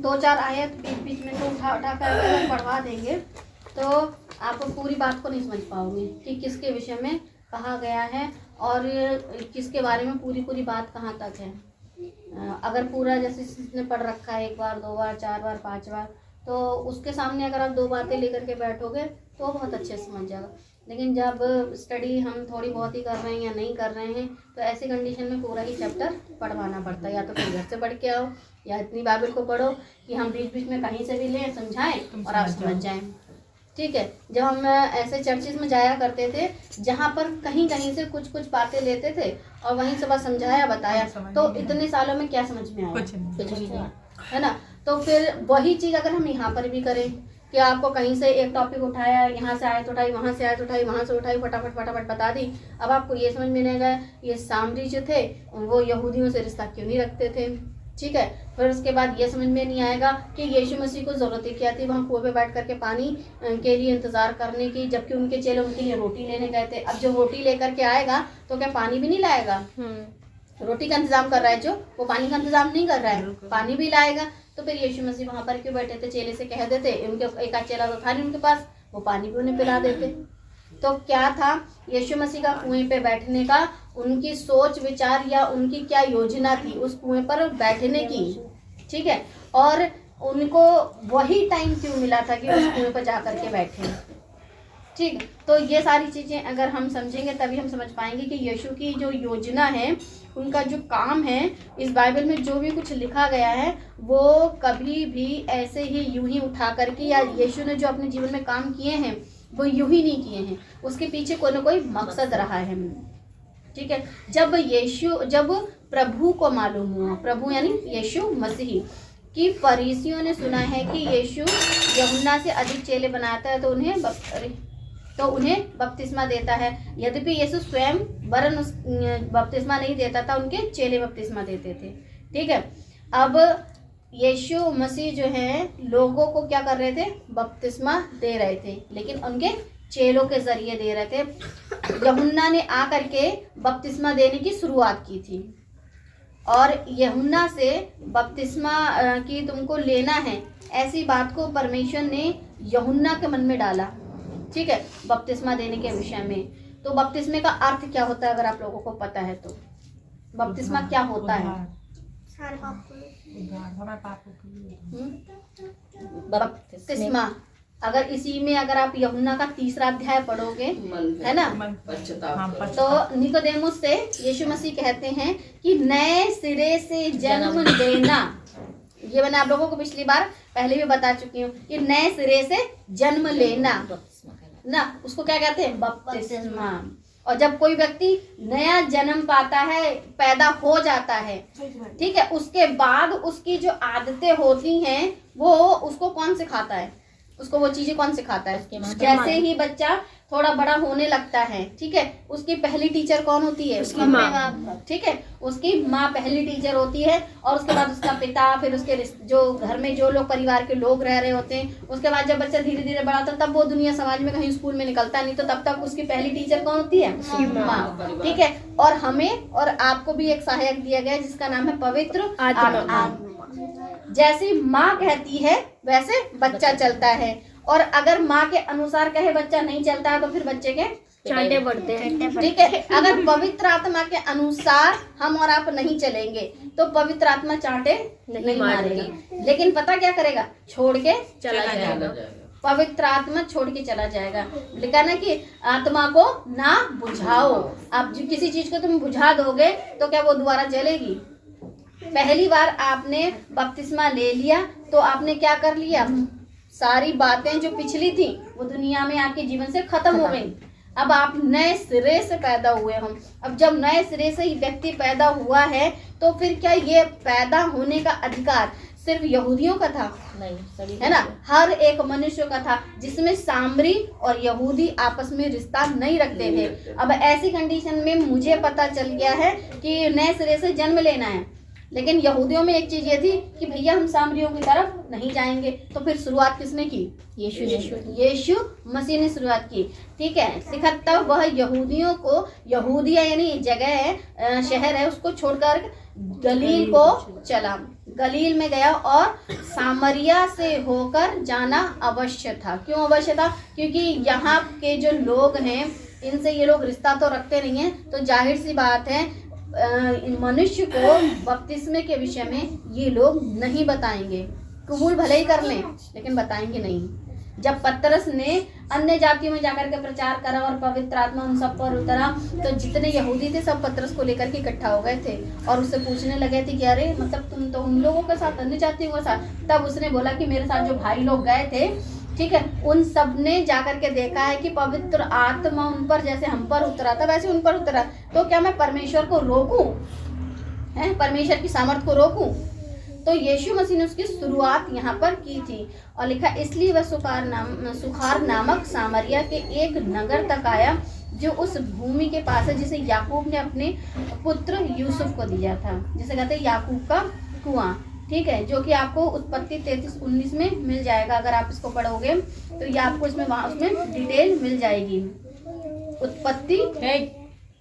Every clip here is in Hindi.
2-4 आयत बीच बीच में तो उठा उठा कर अगर पढ़वा देंगे तो आप पूरी बात को नहीं समझ पाओगे कि किसके विषय में कहा गया है और किसके बारे में पूरी बात कहाँ तक है। अगर पूरा जैसे जिसने पढ़ रखा है 1 बार 2 बार 4 बार 5 बार, तो उसके सामने अगर आप 2 बातें लेकर के बैठोगे तो बहुत अच्छे से समझ जाएगा। लेकिन जब स्टडी हम थोड़ी बहुत ही कर रहे हैं या नहीं कर रहे हैं तो ऐसी कंडीशन में पूरा ही चैप्टर पढ़वाना पड़ता है। या तो फिर घर से पढ़ के आओ या इतनी बाइबल को पढ़ो कि हम बीच बीच में कहीं से भी लें, समझाएं और आप समझ जाएं। ठीक है, जब हम ऐसे चर्चेज में जाया करते थे जहाँ पर कहीं कहीं से कुछ बातें लेते थे और वहीं से बस समझाया बताया, तो इतने सालों में क्या समझ में आया? कुछ भी नहीं, है ना। तो फिर वही चीज़ अगर हम यहाँ पर भी करें कि आपको कहीं से एक टॉपिक उठाया, यहाँ से आयत उठाई, वहाँ से आयत उठाई, वहाँ से उठाई, फटाफट बता दी। अब आपको ये समझ में नहीं गया ये सामरी जो थे वो यहूदियों से रिश्ता क्यों नहीं रखते थे। ठीक है, फिर उसके बाद ये समझ में नहीं आएगा कि यीशु मसीह को ज़रूरत ही क्या थी वहाँ कुएं पे बैठ करके पानी के लिए इंतज़ार करने की, जबकि उनके चेले उनके लिए रोटी लेने गए थे। अब जो रोटी लेकर के आएगा तो क्या पानी भी नहीं लाएगा? रोटी का इंतजाम कर रहा है जो, वो पानी का इंतजाम नहीं कर रहा है, पानी भी लाएगा। तो फिर यीशु मसीह वहाँ पर क्यों बैठे थे? चेले से कह देते, उनके एक आध चेला तो था नहीं उनके पास, वो पानी भी उन्हें पिला देते। तो क्या था यीशु मसीह का कुएं पे बैठने का, उनकी सोच विचार या उनकी क्या योजना थी उस कुएं पर बैठने की। ठीक है, और उनको वही टाइम क्यों मिला था कि उस कुएं पर जा करके बैठे। ठीक, तो ये सारी चीज़ें अगर हम समझेंगे तभी हम समझ पाएंगे कि यीशु की जो योजना है, उनका जो काम है, इस बाइबल में जो भी कुछ लिखा गया है वो कभी भी ऐसे ही यूं ही उठा करके, या यीशु ने जो अपने जीवन में काम किए हैं वो यूं ही नहीं किए हैं, उसके पीछे कोई ना कोई मकसद रहा है। ठीक है, जब प्रभु को मालूम हुआ, प्रभु यानी यीशु मसीह कि फरीसियों ने सुना है कि यीशु यूहन्ना से अधिक चेले बनाता है तो उन्हें बपतिस्मा देता है। यद्यपि यीशु स्वयं वरन बपतिस्मा नहीं देता था, उनके चेले बपतिस्मा देते थे। ठीक है, अब यीशु मसीह जो है लोगों को क्या कर रहे थे? बपतिस्मा दे रहे थे, लेकिन उनके चेलों के जरिए दे रहे थे। यूहन्ना ने आकर के बपतिस्मा देने की शुरुआत की थी और यूहन्ना से बपतिस्मा की तुमको लेना है, ऐसी बात को परमेश्वर ने यूहन्ना के मन में डाला। ठीक है, बपतिस्मा देने के विषय में। तो बपतिस्मे का अर्थ क्या होता है अगर आप लोगों को पता है तो? बपतिस्मा क्या होता है? बपतिस्मा अगर इसी में अगर आप यूहन्ना का 3रा अध्याय पढ़ोगे, है ना, तो निकोदेमुस से यीशु मसीह कहते हैं कि नए सिरे से जन्म लेना। ये मैंने आप लोगों को पिछली बार पहले भी बता चुकी हूँ कि नए सिरे से जन्म लेना ना, उसको क्या कहते हैं? बपतिस्मा। और जब कोई व्यक्ति नया जन्म पाता है, पैदा हो जाता है, ठीक है, उसके बाद उसकी जो आदतें होती हैं वो उसको कौन सिखाता है? उसको वो चीजें कौन सिखाता है? जैसे ही बच्चा थोड़ा बड़ा होने लगता है, ठीक है, उसकी पहली टीचर कौन होती है? उसकी माँ। ठीक है, उसकी माँ पहली टीचर होती है और उसके बाद उसका पिता, फिर उसके जो घर में जो लोग परिवार के लोग रह रहे होते हैं। उसके बाद जब बच्चा धीरे धीरे बड़ा होता है तब वो दुनिया समाज में कहीं स्कूल में निकलता है, नहीं तो तब तक उसकी पहली टीचर कौन होती है? माँ। ठीक है, और हमें और आपको भी एक सहायक दिया गया है जिसका नाम है पवित्र आत्मा। जैसी माँ कहती है वैसे बच्चा चलता है, और अगर माँ के अनुसार कहे बच्चा नहीं चलता है तो फिर बच्चे के चांटे बढ़ते हैं। ठीक है, अगर पवित्र आत्मा के अनुसार हम और आप नहीं चलेंगे तो पवित्र आत्मा चांटे नहीं मारेगी, लेकिन पता क्या करेगा? छोड़ के चला जाएगा। पवित्र आत्मा छोड़ के चला जाएगा। लिखा ना कि आत्मा को ना बुझाओ। आप किसी चीज को तुम बुझा दोगे तो क्या वो दोबारा जलेगी? पहली बार आपने बपतिस्मा ले लिया तो आपने क्या कर लिया? सारी बातें जो पिछली थी वो दुनिया में आपके जीवन से खत्म हो गई। अब आप नए सिरे से पैदा हुए हम। अब जब नए सिरे से ही व्यक्ति पैदा हुआ है तो फिर क्या ये पैदा होने का अधिकार सिर्फ यहूदियों का था? नहीं, सभी है ना, हर एक मनुष्य का था, जिसमें सामरी और यहूदी आपस में रिश्ता नहीं रखते थे। अब ऐसी कंडीशन में मुझे पता चल गया है कि नए सिरे से जन्म लेना है, लेकिन यहूदियों में एक चीज ये थी कि भैया हम सामरियों की तरफ नहीं जाएंगे। तो फिर शुरुआत किसने की? यीशु मसीह ने शुरुआत की। ठीक है, लिखा तब वह यहूदियों को, यहूदिया यानी जगह शहर है, उसको छोड़कर गलील को चला। गलील में गया और सामरिया से होकर जाना अवश्य था। क्यों अवश्य था? क्योंकि यहाँ के जो लोग हैं इनसे ये लोग रिश्ता तो रखते नहीं हैं, तो जाहिर सी बात है मनुष्य को बपतिस्मे के विषय में ये लोग नहीं बताएंगे। कबूल भले ही कर लें लेकिन बताएंगे नहीं। जब पतरस ने अन्य जातियों में जाकर के प्रचार करा और पवित्र आत्मा उन सब पर उतरा, तो जितने यहूदी थे सब पतरस को लेकर के इकट्ठा हो गए थे और उससे पूछने लगे थे कि अरे मतलब तुम तो उन लोगों के साथ, अन्य जातियों के साथ। तब उसने बोला कि मेरे साथ जो भाई लोग गए थे, ठीक है, उन सब ने जाकर के देखा है कि पवित्र आत्मा उन पर जैसे हम पर उतरा था वैसे उन पर उतरा। तो क्या मैं परमेश्वर को रोकूं? है, परमेश्वर की सामर्थ को रोकूं? तो यीशु मसीह ने उसकी शुरुआत यहाँ पर की थी। और लिखा इसलिए वह सुखार नामक सामरिया के एक नगर तक आया जो उस भूमि के पास है जिसे याकूब ने अपने पुत्र यूसुफ को दिया था, जिसे कहते हैं याकूब का कुआं। ठीक है, जो कि आपको उत्पत्ति 33:19 में मिल जाएगा। अगर आप इसको पढ़ोगे तो ये आपको इसमें उसमें डिटेल मिल जाएगी। उत्पत्ति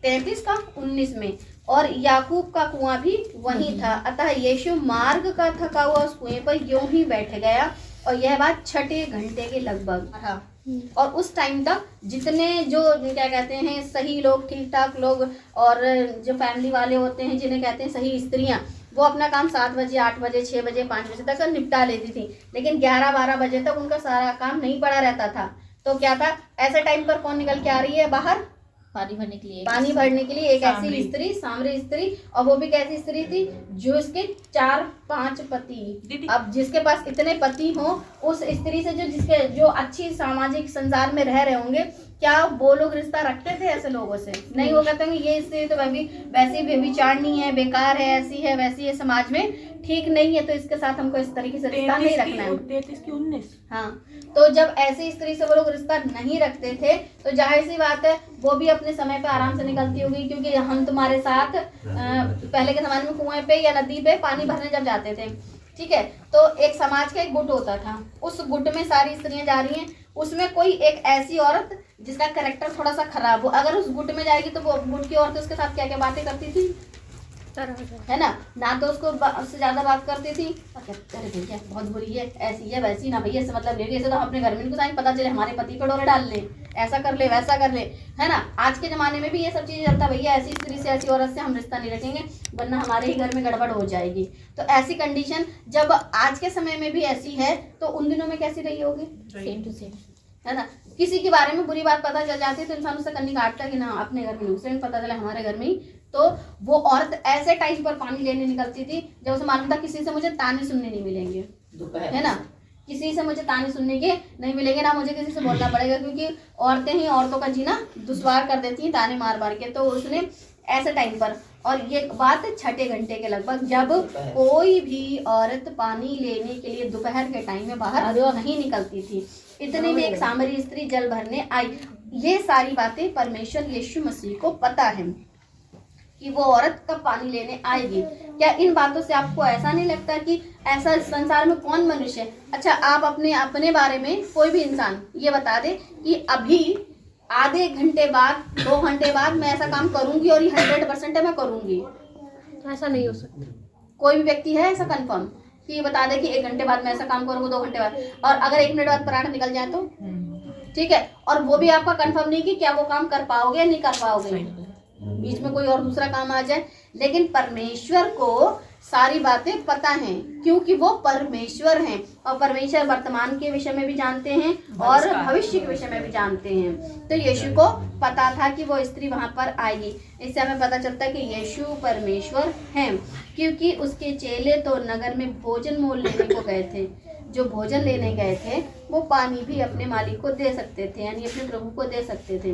33:19 में। और याकूब का कुआं भी वहीं था। अतः यीशु मार्ग का थका हुआ उस कुएं पर यूं ही बैठ गया। और यह बात 6 घंटे के लगभग था। और उस टाइम तक जितने जो क्या कहते हैं सही लोग, ठीक ठाक लोग, और जो फैमिली वाले होते हैं जिन्हें कहते हैं सही स्त्रियां, वो अपना काम 7 बजे, 8 बजे, 6 बजे, 5 बजे तक निपटा लेती थी। लेकिन 11-12 बजे तक उनका सारा काम नहीं पड़ा रहता था। तो क्या था, ऐसे टाइम पर कौन निकल के आ रही है बाहर? पानी भरने के लिए एक ऐसी स्त्री, सामरी स्त्री। और वो भी कैसी स्त्री थी? जो इसके 4-5 पति। अब जिसके पास इतने पति हों, उस स्त्री से जो अच्छी सामाजिक संसार में रह रहे होंगे, क्या वो लोग रिश्ता रखते थे ऐसे लोगों से? नहीं। वो कहते हैं ये स्त्री तो वैसी व्यभिचारिणी है, बेकार है, ऐसी है, वैसी है, समाज में ठीक नहीं है, तो इसके साथ हमको इस तरीके से रिश्ता नहीं रखना है। 33:19। हाँ, तो जब ऐसी स्त्री से वो लोग रिश्ता नहीं रखते थे तो जाहिर सी बात है वो भी अपने समय पे आराम से निकलती होगी। क्योंकि हम तुम्हारे साथ पहले के जमाने में कुएं पे या नदी पे पानी भरने जब जाते थे, ठीक है, तो एक समाज का एक गुट होता था। उस गुट में सारी स्त्रियां जा रही हैं, उसमें कोई एक ऐसी औरत जिसका कैरेक्टर थोड़ा सा खराब हो, अगर उस गुट में जाएगी तो वो गुट की औरत उसके साथ क्या क्या बातें करती थी, है ना तो उससे ज्यादा बात करती थी। अरे भैया बहुत बुरी है, ऐसी है, वैसी ना भैया, इससे मतलब ले ऐसे तो अपने घर में इनको साइन पता चले हमारे पति पे डोरे डाल ले, ऐसा कर ले, वैसा कर ले, है ना। आज के जमाने में भी ये सब चीजें चलता, भैया ऐसी स्त्री से, ऐसी औरत से हम रिश्ता नहीं रखेंगे वरना हमारे ही घर में गड़बड़ हो जाएगी। तो ऐसी कंडीशन जब आज के समय में भी ऐसी है तो उन दिनों में कैसी रही होगी? सेम टू सेम, है ना। किसी के बारे में बुरी बात पता चल जाती है तो इंसान उससे कन्नी काटता है कि ना अपने घर में, दूसरे में पता चला हमारे घर में ही। तो वो औरत ऐसे टाइम पर पानी लेने निकलती थी जब उसे मालूम था किसी से मुझे ताने सुनने नहीं मिलेंगे, है ना, किसी से मुझे ताने सुनने के नहीं मिलेंगे, ना मुझे किसी से बोलना पड़ेगा, क्योंकि औरतें ही औरतों का जीना दुश्वार कर देती हैं ताने मार मार के। तो उसने ऐसे टाइम पर, और ये बात 6 घंटे के लगभग, जब कोई भी औरत पानी लेने के लिए दोपहर के टाइम में बाहर नहीं निकलती थी, इतने में एक सामरी स्त्री जल भरने आई। ये सारी बातें परमेश्वर यीशु मसीह को पता है कि वो औरत कब पानी लेने आएगी। क्या इन बातों से आपको ऐसा नहीं लगता कि ऐसा संसार में कौन मनुष्य है? अच्छा, आप अपने बारे में कोई भी इंसान ये बता दे कि अभी आधे घंटे बाद, 2 घंटे बाद मैं ऐसा काम करूंगी और ये 100% है मैं करूंगी, ऐसा नहीं हो सकता। कोई भी व्यक्ति है ऐसा कंफर्म कि ये बता दे कि 1 घंटे बाद मैं ऐसा काम करूंगा, 2 घंटे बाद, और अगर 1 मिनट बाद पराठा निकल जाए तो ठीक है, और वो भी आपका कंफर्म नहीं कि क्या वो काम कर पाओगे या नहीं कर पाओगे, बीच में कोई और दूसरा काम आ जाए। लेकिन परमेश्वर को सारी बातें पता हैं क्योंकि वो परमेश्वर हैं, और परमेश्वर वर्तमान के विषय में भी जानते हैं और भविष्य के विषय में भी जानते हैं। तो यीशु को पता था कि वो स्त्री वहां पर आएगी। इससे हमें पता चलता है कि यीशु परमेश्वर हैं, क्योंकि उसके चेले तो नगर में भोजन मोल लेने को गए थे। जो भोजन लेने गए थे वो पानी भी अपने मालिक को दे सकते थे, यानी अपने प्रभु को दे सकते थे,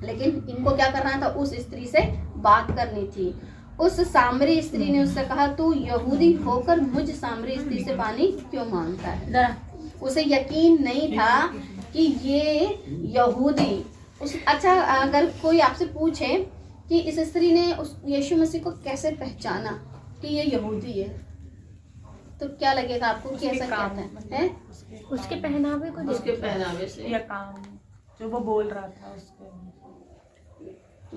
लेकिन इनको क्या करना था? उस स्त्री से बात करनी थी। उस सामरी स्त्री ने उससे कहा, तू यहूदी होकर मुझ सामरी स्त्री से पानी क्यों मांगता है? उसे यकीन नहीं था कि ये यहूदी अच्छा, अगर कोई आपसे पूछे कि इस स्त्री ने उस यीशु मसीह को कैसे पहचाना, कि ये यहूदी है, तो क्या लगेगा आपको कि ऐसा क्या है? उसके पहनावे को, उसके पहनावे से या काम जो वो बोल रहा था उसके।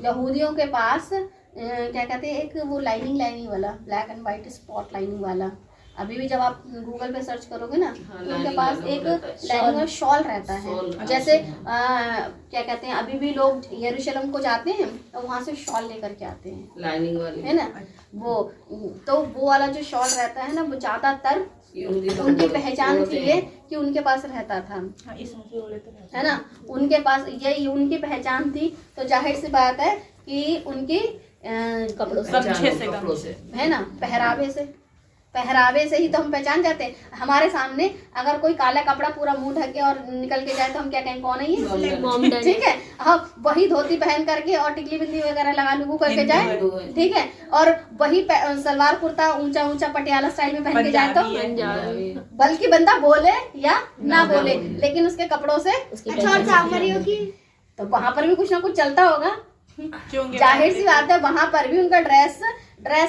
यहूदियों के पास क्या कहते हैं, एक वो लाइनिंग वाला black and white spot lining वाला, अभी भी जब आप गूगल पे सर्च करोगे ना हाँ, तो उनके पास एक लाइनिंग शॉल रहता है। जैसे क्या कहते हैं, अभी भी लोग यरूशलेम को जाते हैं तो वहाँ से शॉल लेकर के आते हैं, लाइनिंग वाली, है ना। वो तो वो वाला जो शॉल रहता है ना, वो ज़्यादातर उनकी पहचान थी ये कि उनके पास रहता था, है ना। उनके पास यही उनकी पहचान थी, तो जाहिर सी बात है कि उनकी कपड़ों से है ना, पहरावे से ही तो हम पहचान जाते हैं। हमारे सामने अगर कोई काला कपड़ा पूरा मुंह ढके और निकल के जाए तो हम क्या कहें, कौन है ये, ठीक है। हाँ, वही धोती पहन करके और टिकली बिंदी वगैरह लगा लुगू करके जाए, ठीक है, और वही सलवार कुर्ता ऊंचा ऊंचा पटियाला स्टाइल में पहन के जाए तो बल्कि बंदा बोले या ना बोले, लेकिन उसके कपड़ों से तो वहां पर भी कुछ ना कुछ चलता होगा। जाहिर सी बात है, वहां पर भी उनका ड्रेस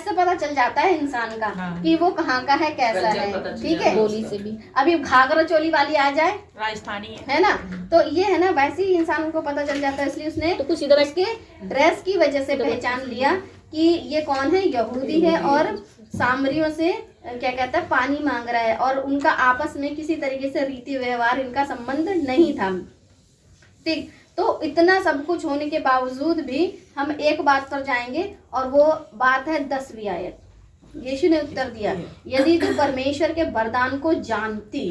से पता चल जाता है इंसान का कि वो कहाँ का है, कैसा है, ठीक है। बोली से भी अभी घाघरा चोली वाली आ जाए, राजस्थानी है ना, तो ये है ना, वैसे ही इंसान को पता चल जाता है। इसलिए उसने तो कुछ इधर उसके ड्रेस की वजह से पहचान लिया कि ये कौन है, यहूदी है, और सामरियों से क्या कहता है, पानी मांग रहा है, और उनका आपस में किसी तरीके से रीति व्यवहार इनका संबंध नहीं था, ठीक। तो इतना सब कुछ होने के बावजूद भी हम एक बात पर जाएंगे, और वो बात है 10वीं आयत। यीशु ने उत्तर दिया, यदि तू परमेश्वर के वरदान को जानती।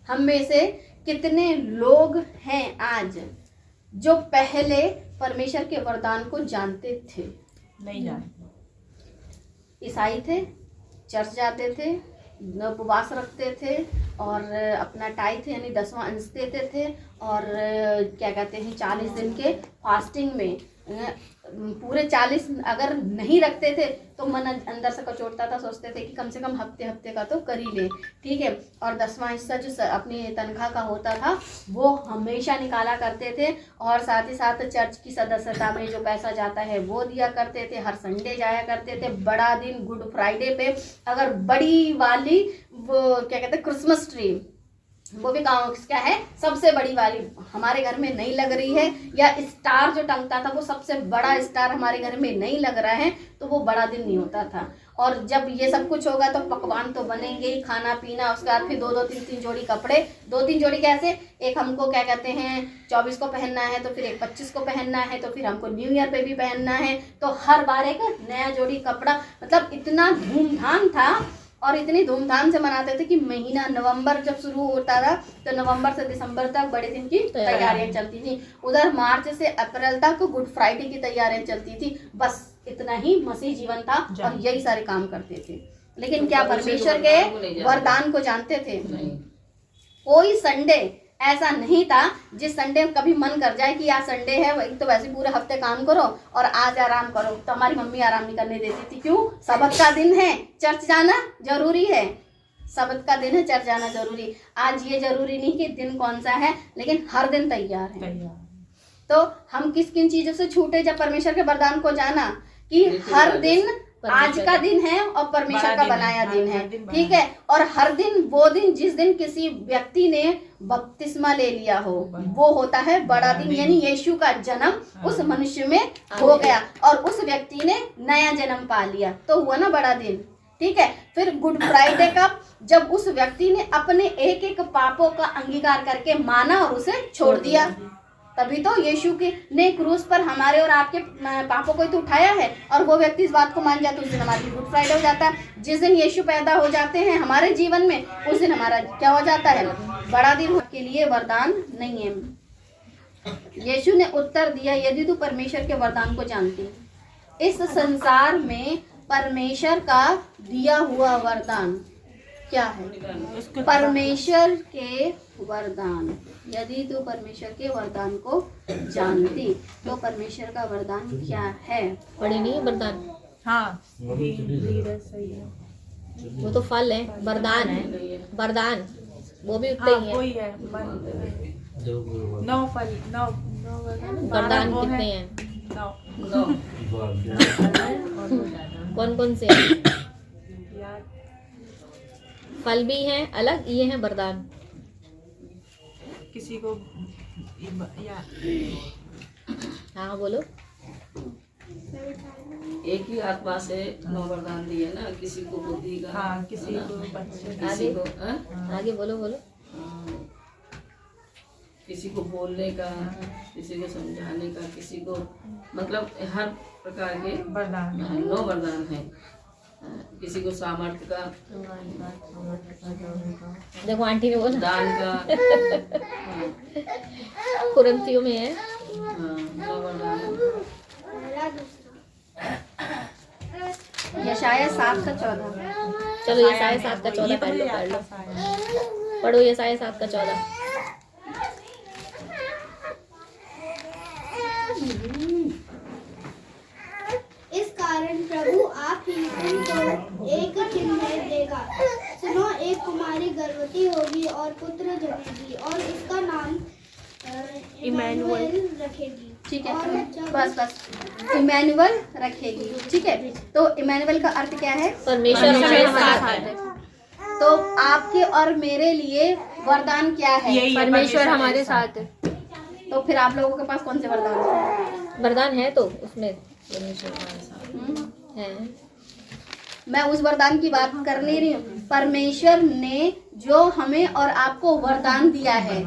हम में से कितने लोग हैं आज जो पहले परमेश्वर के वरदान को जानते थे? नहीं जानते। ईसाई थे, चर्च जाते थे, उपवास रखते थे, और अपना टाइथ यानी 10वां अंश देते थे, और क्या कहते हैं 40 दिन के फास्टिंग में पूरे 40 अगर नहीं रखते थे तो मन अंदर से कचोटता था, सोचते थे कि कम से कम हफ्ते का तो कर ही ले, ठीक है। और 10वां हिस्सा जो अपनी तनख्वाह का होता था वो हमेशा निकाला करते थे, और साथ ही साथ चर्च की सदस्यता में जो पैसा जाता है वो दिया करते थे, हर संडे जाया करते थे। बड़ा दिन गुड फ्राइडे पे अगर बड़ी वाली वो क्या कहते हैं क्रिसमस ट्री, वो भी क्या है सबसे बड़ी वाली हमारे घर में नहीं लग रही है, या स्टार जो टंगता था वो सबसे बड़ा स्टार हमारे घर में नहीं लग रहा है, तो वो बड़ा दिन नहीं होता था। और जब ये सब कुछ होगा तो पकवान तो बनेंगे ही, खाना पीना, उसके बाद फिर 2-2 3-3 जोड़ी कपड़े, 2-3 जोड़ी कैसे, एक हमको क्या कहते हैं 24 को पहनना है, तो फिर एक 25 को पहनना है, तो फिर हमको न्यू ईयर पे भी पहनना है, तो हर बार एक नया जोड़ी कपड़ा। मतलब इतना धूमधाम था, और इतनी धूमधाम से मनाते थे कि महीना नवंबर जब शुरू होता था तो नवंबर से दिसंबर तक बड़े दिन की तैयारियां चलती थी। उधर मार्च से अप्रैल तक गुड फ्राइडे की तैयारियां चलती थी। बस इतना ही मसीह जीवन था, और यही सारे काम करते थे। लेकिन क्या परमेश्वर के वरदान को जानते थे? कोई संडे ऐसा नहीं था जिस संडे कभी मन कर जाए कि आज संडे है, वही तो वैसे पूरे हफ्ते काम करो और आज आराम करो। तो हमारी मम्मी आराम नहीं करने देती थी। क्यों? सबत का दिन है, चर्च जाना जरूरी है। सबत का दिन है, चर्च जाना जरूरी। आज ये जरूरी नहीं कि दिन कौन सा है, लेकिन हर दिन तैयार है। तो हम किस किन चीजों से छूटे जब परमेश्वर के वरदान को जाना कि हर दिन आज का दिन है और परमेश्वर का बनाया दिन है, ठीक है। और हर दिन वो दिन जिस दिन किसी व्यक्ति ने बपतिस्मा ले लिया हो वो होता है बड़ा दिन, यानी यीशु का जन्म उस मनुष्य में हो गया और उस व्यक्ति ने नया जन्म पा लिया, तो हुआ ना बड़ा दिन, ठीक है। फिर गुड फ्राइडे का जब उस व्यक्ति ने अपने एक एक पापों का अंगीकार करके माना और उसे छोड़ दिया, तभी तो यीशु के ने क्रूस पर हमारे और आपके पापों को तो उठाया है। और वो व्यक्ति इस बात को मान जाता है, उस दिन हमारी गुड फ्राइडे हो जाता है। जिस दिन यीशु पैदा हो जाते हैं हमारे जीवन में, उस दिन हमारा क्या हो जाता है? बड़ा दिन। के लिए वरदान नहीं है। यीशु ने उत्तर दिया, यदि तू परमेश्वर के वरदान को जानती। इस संसार में परमेश्वर का दिया हुआ वरदान क्या है? परमेश्वर के वरदान। यदि तू परमेश्वर के वरदान को जानती तो परमेश्वर का वरदान क्या है? पढ़े नहीं है वरदान? हाँ, सही है। वो तो फल है, वरदान है। वरदान वो भी उतना ही है। वही है। 9 फल, 9 वरदान कितने हैं? 9 कौन कौन से हैं? फल भी हैं अलग, ये हैं वरदान। किसी को या हाँ बोलो। एक ही आत्मा से 9 वरदान दिए ना, किसी को बुद्धि का, हाँ किसी है ना? को बच्चे किसी को आगे बोलो बोलो। किसी को बोलने का, किसी को समझाने का, किसी को मतलब हर प्रकार के वरदान 9 वरदान हैं। किसी को सामर्थ्य का, देखो आंटी ने बोला दान का, कुरंतियों में है। 9 वरदान यशाया 7:14। चलो ये साढ़े 7 का 14 पढ़ लो, पढ़ लो, पढ़ो ये साढ़े 7 का 14। इस कारण प्रभु आप ही तुमको एक चिन्ह देगा। सुनो, एक कुमारी गर्भवती होगी और पुत्र जनेगी और इसका नाम इमैनुएल रखेगी। ठीक है, और जब बस इमैनुअल रखेगी। ठीक है, तो इमैनुअल का अर्थ क्या है? परमेश्वर हमारे साथ है। तो आपके और मेरे लिए वरदान क्या है? यही है, परमेश्वर हमारे साथ है। तो फिर आप लोगों के पास कौन से वरदान हैं? वरदान है तो उसमें परमेश्वर हम्म? है। मैं उस वरदान की बात कर नहीं रही हूँ। परमेश्वर ने जो हमें और आपको वरदान दिया है,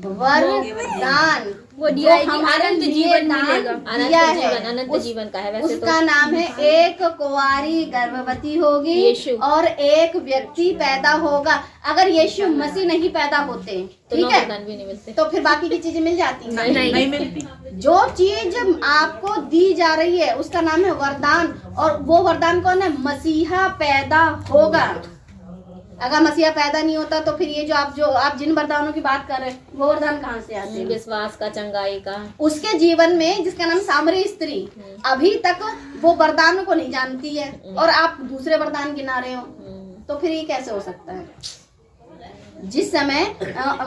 वरदान वो जो दिया है कि हमारे अनंत लिए जीवन दान मिलेगा। दिया अनंत है, जीवन, अनंत जीवन का है वैसे तो। उसका नाम है एक कुंवारी गर्भवती होगी यीशु। और एक व्यक्ति पैदा होगा। अगर यीशु मसीह नहीं पैदा होते, तो ठीक 9 है, वरदान भी नहीं मिलते। तो फिर बाकी की चीजें मिल जाती हैं। नहीं मिलती। जो चीज आपको दी जा रही है उसका नाम है वरदान, और वो वरदान कौन है? मसीहा पैदा होगा। अगर मसीहा पैदा नहीं होता तो फिर ये जो आप जिन वरदानों की बात कर रहे हैं, वो वरदान कहाँ से आते हैं? विश्वास का, चंगाई का। उसके जीवन में, जिसका नाम सामरी स्त्री, अभी तक वो वरदानों को नहीं जानती है और आप दूसरे वरदान गिना रहे हो, तो फिर ये कैसे हो सकता है? जिस समय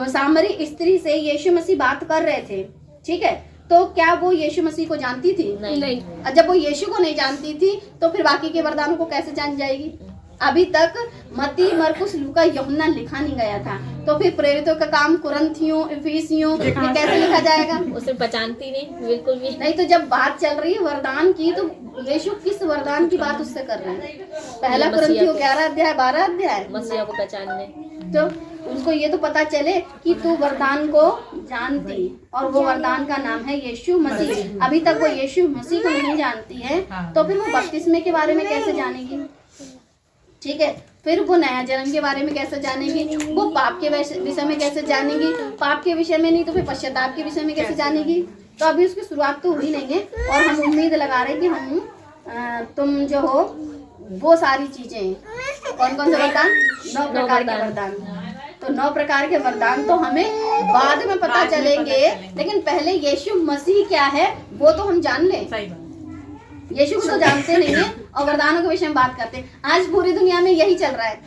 सामरी स्त्री से यीशु मसीह बात कर रहे थे, ठीक है, तो क्या वो यीशु मसीह को जानती थी? नहीं। और जब वो यीशु को नहीं जानती थी तो फिर बाकी के वरदानों को कैसे जान जाएगी? अभी तक मत्ती, मरकुस, लूका, यूहन्ना लिखा नहीं गया था, तो फिर प्रेरितों का काम कुरिन्थियों, इफिसियों ये कैसे लिखा जाएगा? उसे पहचानती नहीं बिल्कुल भी। नहीं, तो जब बात चल रही है वरदान की, तो यीशु किस वरदान की बात उससे कर रहे हैं? पहला कुरिन्थियों 11 अध्याय 12 अध्याय। मसीहा को पहचानने। तो उनको ये तो पता चले कि तू वरदान को जानती, और वो वरदान का नाम है यीशु मसीह। अभी तक वो यीशु मसीह को नहीं जानती है, तो फिर वो बपतिस्मे के बारे में कैसे जानेगी? ठीक है, फिर वो नया जन्म के बारे में कैसे जानेगी? वो पाप के विषय में कैसे जानेगी? पाप के विषय में नहीं तो फिर पश्चाताप के विषय में कैसे जानेगी? तो अभी उसकी शुरुआत तो हुई नहीं है, और हम उम्मीद लगा रहे हैं कि हम तुम जो हो वो सारी चीजें, कौन कौन से वरदान? 9 प्रकार के वरदान। तो 9 प्रकार के वरदान तो हमें बाद में पता चलेंगे, लेकिन पहले यीशु मसीह क्या है वो तो हम जान लें। सही बात। यीशु को तो जानते नहीं है और वरदानों के विषय में बात करते हैं। आज पूरी दुनिया में यही चल रहा है।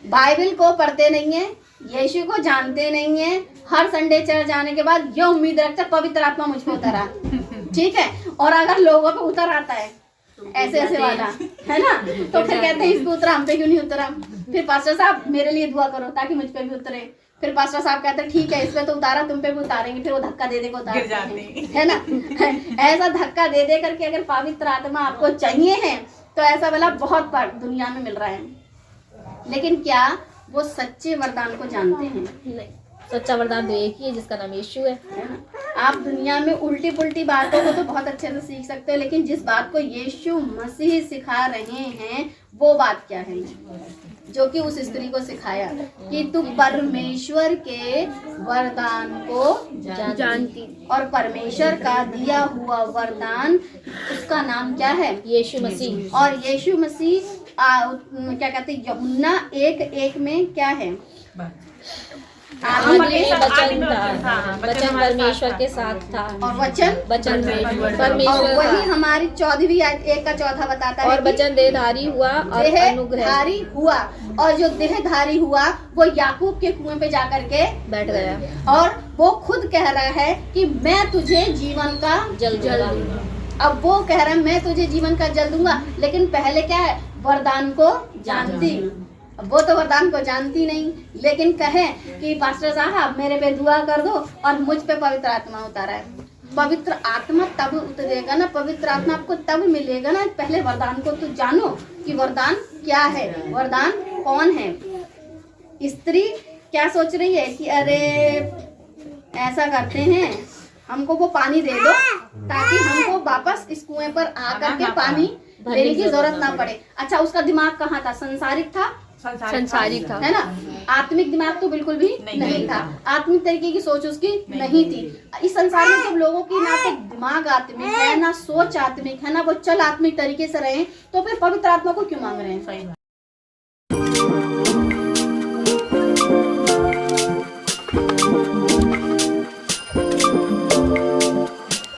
बाइबल को पढ़ते नहीं है, यीशु को जानते नहीं है, हर संडे चर्च जाने के बाद ये उम्मीद रखते पवित्र आत्मा मुझ पर उतरा, ठीक है, और अगर लोगों पे उतर आता है ऐसे ऐसे वाला, है ना, तो फिर कहते हैं इस पे उतरा, हम पे क्यों नहीं उतरा? फिर पास्टर साहब मेरे लिए दुआ करो ताकि मुझ पे भी उतरे। फिर पास्टर साहब कहते हैं ठीक है, इस पे तो उतारा, तुम पे भी उतारेंगे। फिर वो धक्का दे देकर गिर जाते उतारते हैं। हैं, है ना। ऐसा धक्का दे दे करके अगर पवित्र आत्मा आपको चाहिए है तो ऐसा वाला बहुत दुनिया में मिल रहा है, लेकिन क्या वो सच्चे वरदान को जानते हैं? नहीं, सच्चा वरदान तो एक ही है जिसका नाम यीशु है। है ना? आप दुनिया में उल्टी पुल्टी बातों को तो बहुत अच्छे से सीख सकते हो, लेकिन जिस बात को यीशु मसीह सिखा रहे हैं वो बात क्या है? जो कि उस स्त्री को सिखाया कि तू परमेश्वर के वरदान को जानती, और परमेश्वर का दिया हुआ वरदान उसका नाम क्या है? यीशु मसीह। और यीशु मसीह क्या कहते हैं? यूहन्ना 1:1 में क्या है? आदि में हाँ, वचन था, वचन परमेश्वर के साथ था, और वचन परमेश्वर और वही था, हमारी 14वीं आयत 1:14 बताता है और वचन देहधारी हुआ और अनुग्रह देहधारी हुआ, और जो देहधारी हुआ वो याकूब के कुएं पे जाकर के बैठ गया, और वो खुद कह रहा है कि मैं तुझे जीवन का जल दूंगा। अब वो कह रहा है मैं तुझे जीवन का जल दूंगा, लेकिन पहले क्या है? वरदान को जानती। वो तो वरदान को जानती नहीं, लेकिन कहे कि पास्टर साहब मेरे पे दुआ कर दो और मुझ पे पवित्र आत्मा उतारा है। पवित्र आत्मा तब उतरेगा ना, पवित्र आत्मा आपको तब मिलेगा ना, पहले वरदान को तो जानो कि वरदान क्या है, वरदान कौन है। स्त्री क्या सोच रही है कि अरे ऐसा करते हैं, हमको वो पानी दे दो ताकि हमको वापस इस कुएं पर आकर के पानी लेने की जरूरत ना पड़े। अच्छा, उसका दिमाग कहाँ था? संसारिक था, संसारिक था, है ना। आत्मिक दिमाग तो बिल्कुल भी नहीं था, आत्मिक तरीके की सोच उसकी नहीं थी। इस संसार में जब लोगों की ना तो दिमाग आत्मिक है, ना सोच आत्मिक है, ना वो चल आत्मिक तरीके से रहे, तो फिर पवित्र आत्मा को क्यों मांग रहे हैं?